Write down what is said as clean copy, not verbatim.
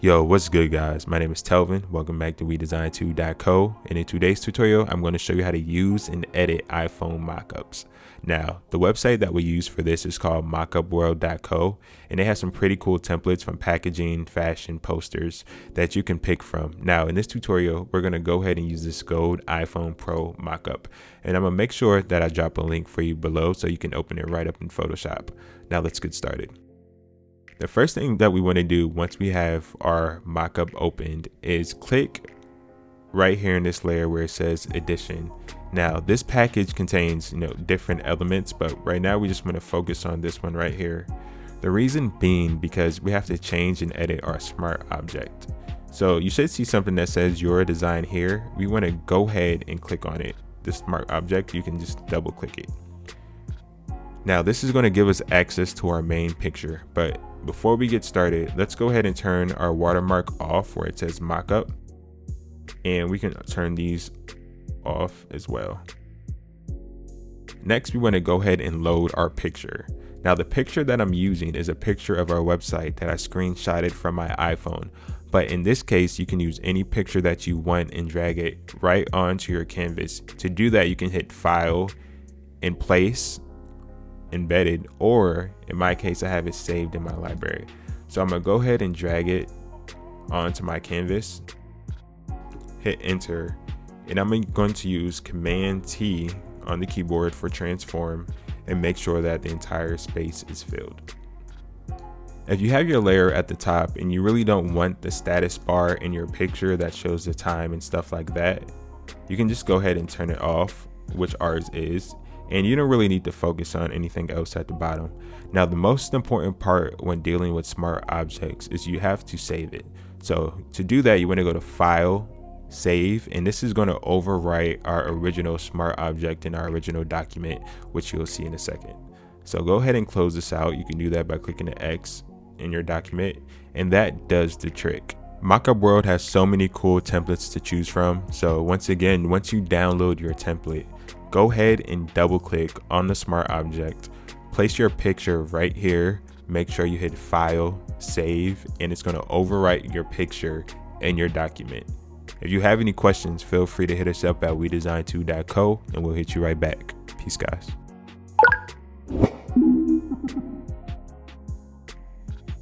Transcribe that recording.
Yo, what's good guys? My name is Telvin. Welcome back to WeDesign2.co, and in today's tutorial, I'm going to show you how to use and edit iPhone mockups. Now, the website that we use for this is called mockupworld.co, and it has some pretty cool templates from packaging, fashion, posters that you can pick from. Now, in this tutorial, we're going to go ahead and use this gold iPhone Pro mockup, and I'm going to make sure that I drop a link for you below so you can open it right up in Photoshop. Now, let's get started. The first thing that we want to do once we have our mockup opened is click right here in this layer where it says edition. Now this package contains different elements, but right now we just want to focus on this one right here. The reason being because we have to change and edit our smart object. So you should see something that says your design here. We want to go ahead and click on it. The smart object, you can just double click it. Now this is going to give us access to our main picture, but before we get started, let's go ahead and turn our watermark off where it says mockup, and we can turn these off as well. Next, we want to go ahead and load our picture. Now the picture that I'm using is a picture of our website that I screenshotted from my iPhone, but in this case you can use any picture that you want and drag it right onto your canvas. To do that, you can hit File and Place Embedded, or in my case I have it saved in my library. So I'm gonna go ahead and drag it onto my canvas, hit enter, and I'm going to use Command T on the keyboard for transform and make sure that the entire space is filled. If you have your layer at the top and you really don't want the status bar in your picture that shows the time and stuff like that, you can just go ahead and turn it off, which ours is, and you don't really need to focus on anything else at the bottom. Now the most important part when dealing with smart objects is you have to save it. So to do that, you want to go to File, Save, and this is going to overwrite our original smart object in our original document, which you'll see in a second. So go ahead and close this out. You can do that by clicking the X in your document, and that does the trick. Mockup World has so many cool templates to choose from. So once again, once you download your template, go ahead and double click on the smart object, place your picture right here, make sure you hit File, Save, and it's going to overwrite your picture in your document. If you have any questions, feel free to hit us up at WeDesign2.co and we'll hit you right back. Peace guys.